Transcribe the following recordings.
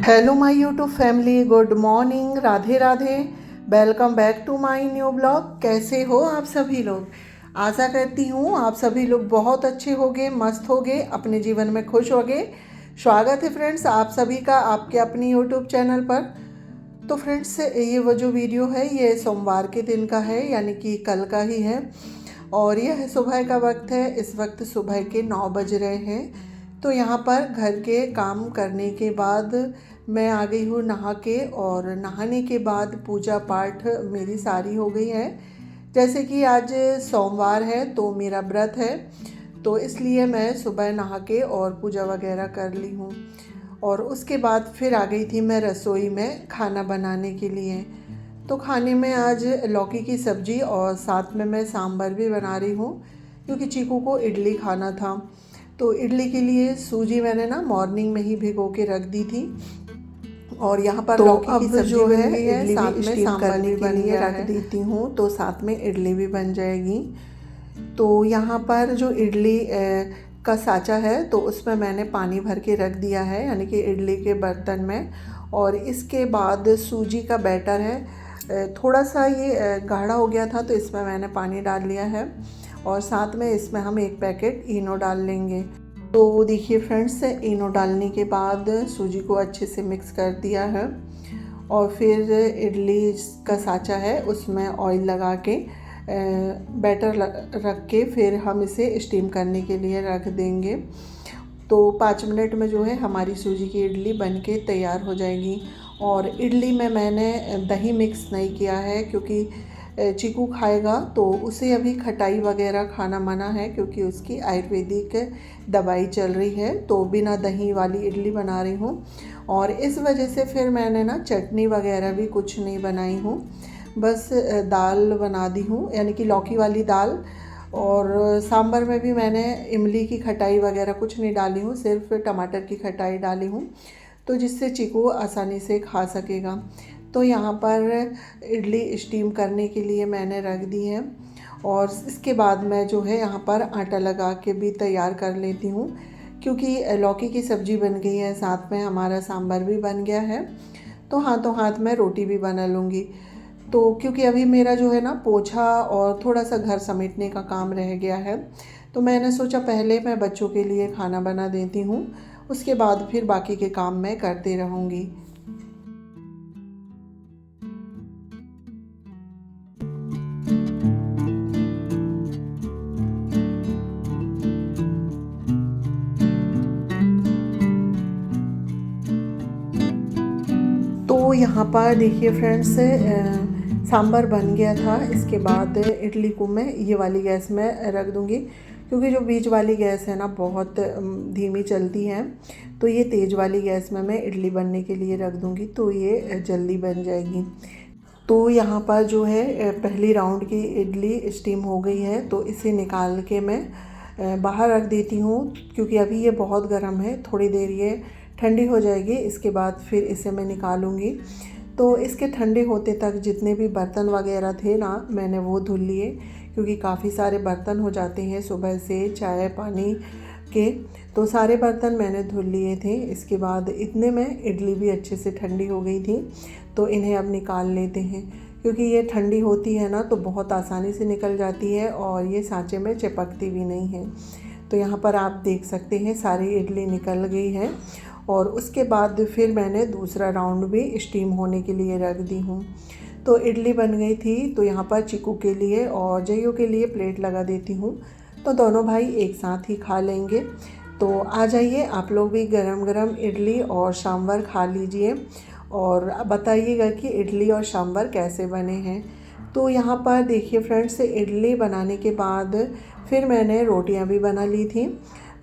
Hello my YouTube family, good morning, Radhe Radhe. Welcome back to my new blog. कैसे हो आप सभी लोग? आशा करती हूँ आप सभी लोग बहुत अच्छे होंगे, मस्त होंगे, अपने जीवन में खुश होंगे। स्वागत है फ्रेंड्स आप सभी का आपके अपनी यूट्यूब चैनल पर। तो फ्रेंड्स ये वो जो वीडियो है ये सोमवार के दिन का है, यानी कि कल का ही है। और यह सुबह का वक्त है। इस वक्त सुबह के 9 बज रहे हैं। तो यहाँ पर घर के काम करने के बाद मैं आ गई हूँ नहा के, और नहाने के बाद पूजा पाठ मेरी सारी हो गई है। जैसे कि आज सोमवार है तो मेरा व्रत है, तो इसलिए मैं सुबह नहा के और पूजा वगैरह कर ली हूँ। और उसके बाद फिर आ गई थी मैं रसोई में खाना बनाने के लिए। तो खाने में आज लौकी की सब्ज़ी और साथ में मैं सांभर भी बना रही हूँ, क्योंकि चीकू को इडली खाना था। तो इडली के लिए सूजी मैंने ना मॉर्निंग में ही भिगो के रख दी थी। और यहाँ पर तो लौकी की सब्जी जो है इडली साथ में सांभर भी के लिए रख देती हूँ, तो साथ में इडली भी बन जाएगी। तो यहाँ पर जो इडली का साँचा है तो उसमें मैंने पानी भर के रख दिया है, यानी कि इडली के बर्तन में। और इसके बाद सूजी का बैटर है, थोड़ा सा ये गाढ़ा हो गया था तो इसमें मैंने पानी डाल लिया है। और साथ में इसमें हम 1 पैकेट इनो डाल लेंगे। तो देखिए फ्रेंड्स, इनो डालने के बाद सूजी को अच्छे से मिक्स कर दिया है। और फिर इडली का साँचा है उसमें ऑयल लगा के बैटर रख के फिर हम इसे स्टीम करने के लिए रख देंगे। तो 5 मिनट में जो है हमारी सूजी की इडली बन के तैयार हो जाएगी। और इडली में मैंने दही मिक्स नहीं किया है, क्योंकि चीकू खाएगा तो उसे अभी खटाई वगैरह खाना मना है, क्योंकि उसकी आयुर्वेदिक दवाई चल रही है। तो बिना दही वाली इडली बना रही हूँ। और इस वजह से फिर मैंने ना चटनी वगैरह भी कुछ नहीं बनाई हूँ, बस दाल बना दी हूँ, यानी कि लौकी वाली दाल। और सांभर में भी मैंने इमली की खटाई वगैरह कुछ नहीं डाली हूँ, सिर्फ टमाटर की खटाई डाली हूँ, तो जिससे चीकू आसानी से खा सकेगा। तो यहाँ पर इडली स्टीम करने के लिए मैंने रख दी है। और इसके बाद मैं जो है यहाँ पर आटा लगा के भी तैयार कर लेती हूँ, क्योंकि लौकी की सब्ज़ी बन गई है, साथ में हमारा सांभर भी बन गया है। तो हाथों हाथ में रोटी भी बना लूँगी। तो क्योंकि अभी मेरा जो है ना पोछा और थोड़ा सा घर समेटने का काम रह गया है, तो मैंने सोचा पहले मैं बच्चों के लिए खाना बना देती हूँ, उसके बाद फिर बाकी के काम मैं करती रहूँगी। तो यहाँ पर देखिए फ्रेंड्स, सांभर बन गया था। इसके बाद इडली को मैं ये वाली गैस में रख दूँगी, क्योंकि जो बीच वाली गैस है ना बहुत धीमी चलती है। तो ये तेज़ वाली गैस में मैं इडली बनने के लिए रख दूँगी, तो ये जल्दी बन जाएगी। तो यहाँ पर जो है पहली राउंड की इडली स्टीम हो गई है, तो इसे निकाल के मैं बाहर रख देती हूँ, क्योंकि अभी ये बहुत गर्म है। थोड़ी देर ये ठंडी हो जाएगी, इसके बाद फिर इसे मैं निकालूंगी। तो इसके ठंडे होते तक जितने भी बर्तन वगैरह थे ना मैंने वो धुल लिए, क्योंकि काफ़ी सारे बर्तन हो जाते हैं सुबह से चाय पानी के। तो सारे बर्तन मैंने धुल लिए थे। इसके बाद इतने में इडली भी अच्छे से ठंडी हो गई थी, तो इन्हें अब निकाल लेते हैं, क्योंकि ये ठंडी होती है ना तो बहुत आसानी से निकल जाती है और ये सांचे में चिपकती भी नहीं है। तो यहाँ पर आप देख सकते हैं सारी इडली निकल गई है। और उसके बाद फिर मैंने दूसरा राउंड भी स्टीम होने के लिए रख दी हूँ। तो इडली बन गई थी, तो यहाँ पर चीकू के लिए और जइयो के लिए प्लेट लगा देती हूँ, तो दोनों भाई एक साथ ही खा लेंगे। तो आ जाइए आप लोग भी गरम गरम इडली और सांभर खा लीजिए, और बताइएगा कि इडली और सांभर कैसे बने हैं। तो यहाँ पर देखिए फ्रेंड्स, इडली बनाने के बाद फिर मैंने रोटियाँ भी बना ली थी।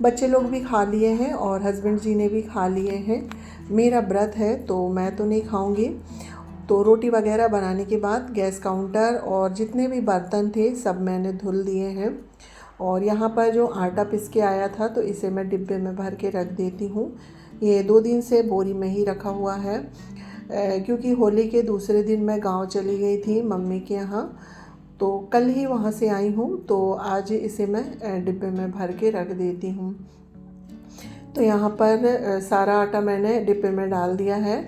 बच्चे लोग भी खा लिए हैं और हस्बैंड जी ने भी खा लिए हैं। मेरा व्रत है तो मैं तो नहीं खाऊंगी। तो रोटी वगैरह बनाने के बाद गैस काउंटर और जितने भी बर्तन थे सब मैंने धुल दिए हैं। और यहाँ पर जो आटा पिस के आया था तो इसे मैं डिब्बे में भर के रख देती हूँ। ये 2 दिन से बोरी में ही रखा हुआ है, क्योंकि होली के दूसरे दिन मैं गांव चली गई थी मम्मी के यहाँ, तो कल ही वहाँ से आई हूँ, तो आज इसे मैं डिब्बे में भर के रख देती हूँ। तो यहाँ पर सारा आटा मैंने डिब्बे में डाल दिया है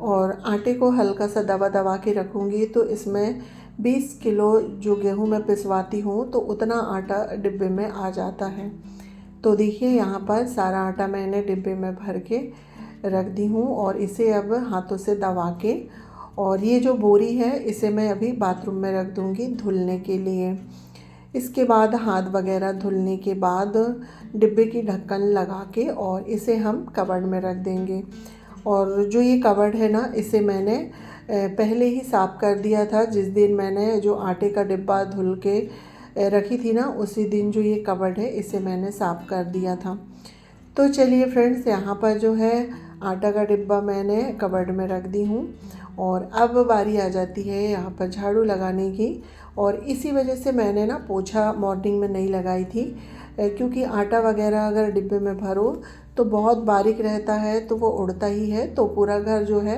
और आटे को हल्का सा दबा दबा के रखूँगी। तो इसमें 20 किलो जो गेहूँ मैं पिसवाती हूँ तो उतना आटा डिब्बे में आ जाता है। तो देखिए यहाँ पर सारा आटा मैंने डिब्बे में भर के रख दी हूँ और इसे अब हाथों से दबा के, और ये जो बोरी है इसे मैं अभी बाथरूम में रख दूँगी धुलने के लिए। इसके बाद हाथ वगैरह धुलने के बाद डिब्बे की ढक्कन लगा के और इसे हम कबर्ड में रख देंगे। और जो ये कबर्ड है ना, इसे मैंने पहले ही साफ़ कर दिया था। जिस दिन मैंने जो आटे का डिब्बा धुल के रखी थी ना, उसी दिन जो ये कबर्ड है इसे मैंने साफ़ कर दिया था। तो चलिए फ्रेंड्स, यहाँ पर जो है आटा का डिब्बा मैंने कबर्ड में रख दी हूँ और अब बारी आ जाती है यहाँ पर झाड़ू लगाने की। और इसी वजह से मैंने ना पोछा मॉर्निंग में नहीं लगाई थी, क्योंकि आटा वगैरह अगर डिब्बे में भरो तो बहुत बारीक रहता है तो वो उड़ता ही है, तो पूरा घर जो है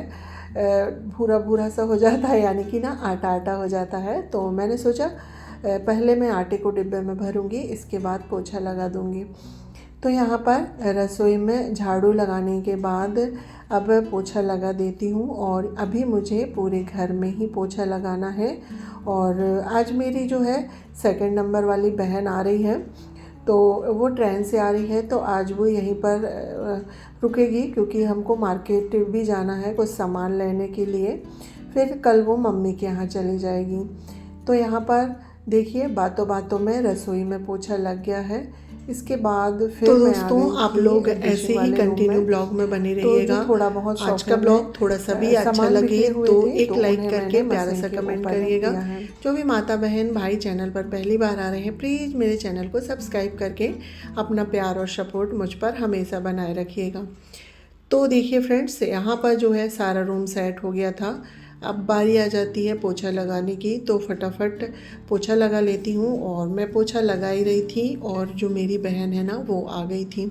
भूरा भूरा सा हो जाता है, यानी कि ना आटा आटा हो जाता है। तो मैंने सोचा पहले मैं आटे को डिब्बे में भरूंगी, इसके बाद पोछा लगा दूंगी। तो यहाँ पर रसोई में झाड़ू लगाने के बाद अब पोछा लगा देती हूँ और अभी मुझे पूरे घर में ही पोछा लगाना है। और आज मेरी जो है सेकंड नंबर वाली बहन आ रही है, तो वो ट्रेन से आ रही है, तो आज वो यहीं पर रुकेगी क्योंकि हमको मार्केट भी जाना है कुछ सामान लेने के लिए। फिर कल वो मम्मी के यहाँ चली जाएगी। तो यहाँ पर देखिए बातों बातों में रसोई में पोछा लग गया है। इसके बाद फिर तो मैं दोस्तों आप लोग ऐसे ही कंटिन्यू ब्लॉग में बने रहिएगा। तो थोड़ा बहुत आज का ब्लॉग थोड़ा सा भी अच्छा लगे तो एक लाइक करके प्यारा सा कमेंट करिएगा। जो भी माता बहन भाई चैनल पर पहली बार आ रहे हैं, प्लीज़ मेरे चैनल को सब्सक्राइब करके अपना प्यार और सपोर्ट मुझ पर हमेशा बनाए रखिएगा। तो देखिए फ्रेंड्स, यहाँ पर जो है सारा रूम सेट हो गया था। अब बारी आ जाती है पोछा लगाने की, तो फटाफट पोछा लगा लेती हूँ। और मैं पोछा लगा ही रही थी और जो मेरी बहन है ना वो आ गई थी,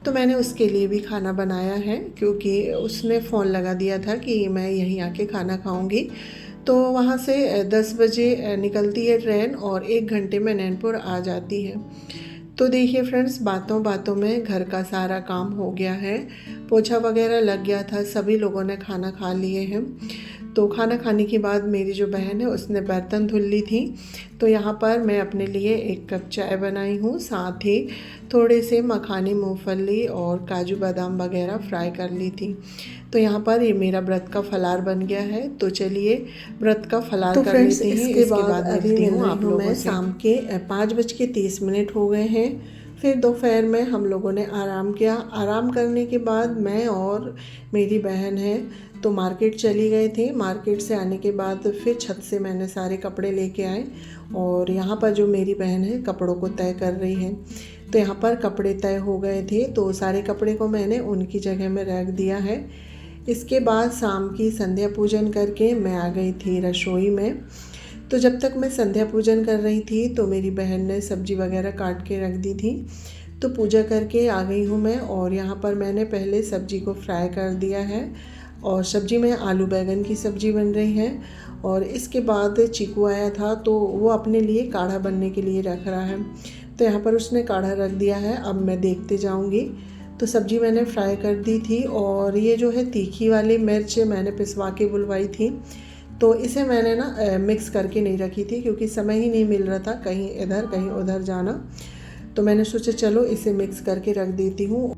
तो मैंने उसके लिए भी खाना बनाया है, क्योंकि उसने फ़ोन लगा दिया था कि मैं यहीं आके खाना खाऊंगी। तो वहाँ से 10 बजे निकलती है ट्रेन और 1 घंटे में नैनपुर आ जाती है। तो देखिए फ्रेंड्स, बातों बातों में घर का सारा काम हो गया है, पोछा वगैरह लग गया था, सभी लोगों ने खाना खा लिए हैं। तो खाना खाने के बाद मेरी जो बहन है उसने बर्तन धुल ली थी। तो यहाँ पर मैं अपने लिए 1 कप चाय बनाई हूँ, साथ ही थोड़े से मखाने, मूंगफली और काजू बादाम वगैरह फ्राई कर ली थी। तो यहाँ पर ये मेरा व्रत का फलार बन गया है। तो चलिए व्रत का फलार तो कर लेते हैं। इसके बाद मिलती हूँ आप लोगों से। शाम के 5:30 हो गए हैं। फिर दोपहर में हम लोगों ने आराम किया। आराम करने के बाद मैं और मेरी बहन है तो मार्केट चली गए थे। मार्केट से आने के बाद फिर छत से मैंने सारे कपड़े लेके आए और यहाँ पर जो मेरी बहन है कपड़ों को तय कर रही है। तो यहाँ पर कपड़े तय हो गए थे, तो सारे कपड़े को मैंने उनकी जगह में रख दिया है। इसके बाद शाम की संध्या पूजन करके मैं आ गई थी रसोई में। तो जब तक मैं संध्या पूजन कर रही थी तो मेरी बहन ने सब्जी वगैरह काट के रख दी थी। तो पूजा करके आ गई हूँ मैं और यहाँ पर मैंने पहले सब्जी को फ्राई कर दिया है और सब्जी में आलू बैंगन की सब्जी बन रही है। और इसके बाद चीकू आया था तो वो अपने लिए काढ़ा बनने के लिए रख रहा है, तो यहाँ पर उसने काढ़ा रख दिया है। अब मैं देखते जाऊँगी। तो सब्जी मैंने फ्राई कर दी थी और ये जो है तीखी वाली मिर्च मैंने पिसवा के बुलवाई थी, तो इसे मैंने ना मिक्स करके नहीं रखी थी क्योंकि समय ही नहीं मिल रहा था, कहीं इधर कहीं उधर जाना। तो मैंने सोचा चलो इसे मिक्स करके रख देती हूँ।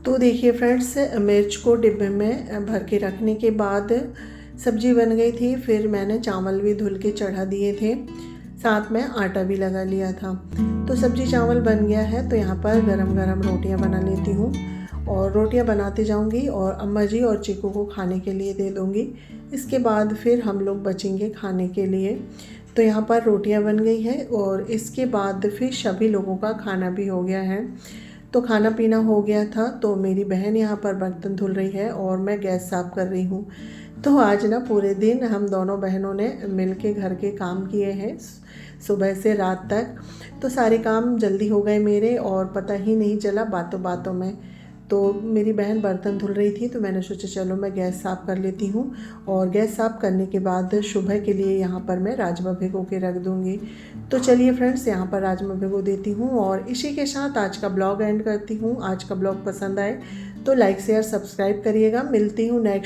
तो देखिए फ्रेंड्स, मिर्च को डिब्बे में भर के रखने के बाद सब्जी बन गई थी। फिर मैंने चावल भी धुल के चढ़ा दिए थे, साथ में आटा भी लगा लिया था। तो सब्जी चावल बन गया है। तो यहाँ पर गरम गरम रोटियाँ बना लेती हूँ और रोटियाँ बनाते जाऊँगी और अम्मा जी और चीकू को खाने के लिए दे दूँगी। इसके बाद फिर हम लोग बचेंगे खाने के लिए। तो यहाँ पर रोटियाँ बन गई है और इसके बाद फिर सभी लोगों का खाना भी हो गया है। तो खाना पीना हो गया था। तो मेरी बहन यहाँ पर बर्तन धुल रही है और मैं गैस साफ़ कर रही हूँ। तो आज ना पूरे दिन हम दोनों बहनों ने मिलके घर के काम किए हैं सुबह से रात तक। तो सारे काम जल्दी हो गए मेरे और पता ही नहीं चला बातों बातों में। तो मेरी बहन बर्तन धुल रही थी तो मैंने सोचा चलो मैं गैस साफ़ कर लेती हूँ। और गैस साफ़ करने के बाद सुबह के लिए यहाँ पर मैं राजमा भिगो के रख दूँगी। तो चलिए फ्रेंड्स, यहाँ पर राजमा भिगो देती हूँ और इसी के साथ आज का ब्लॉग एंड करती हूँ। आज का ब्लॉग पसंद आए तो लाइक शेयर सब्सक्राइब करिएगा। मिलती हूँ नेक्स्ट